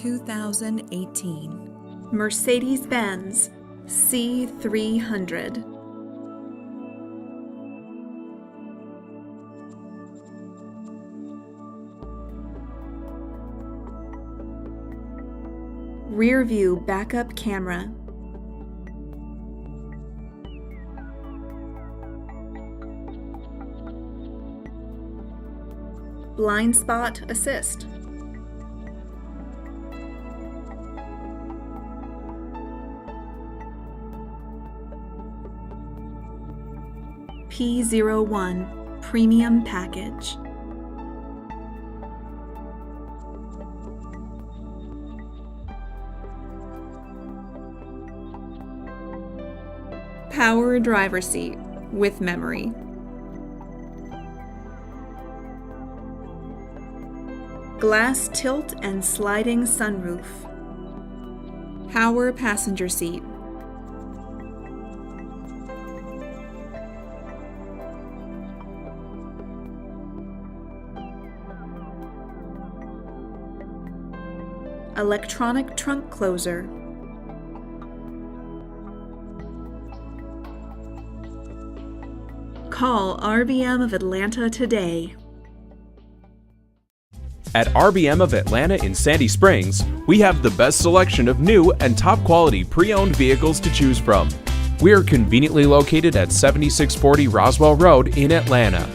2018 Mercedes-Benz C300. Rear view backup camera. Blind spot assist. P01 Premium Package. Power driver seat with memory. Glass tilt and sliding sunroof. Power passenger seat. Electronic trunk closer. Call RBM of Atlanta today. At RBM of Atlanta in Sandy Springs, we have the best selection of new and top quality pre-owned vehicles to choose from. We are conveniently located at 7640 Roswell Road in Atlanta.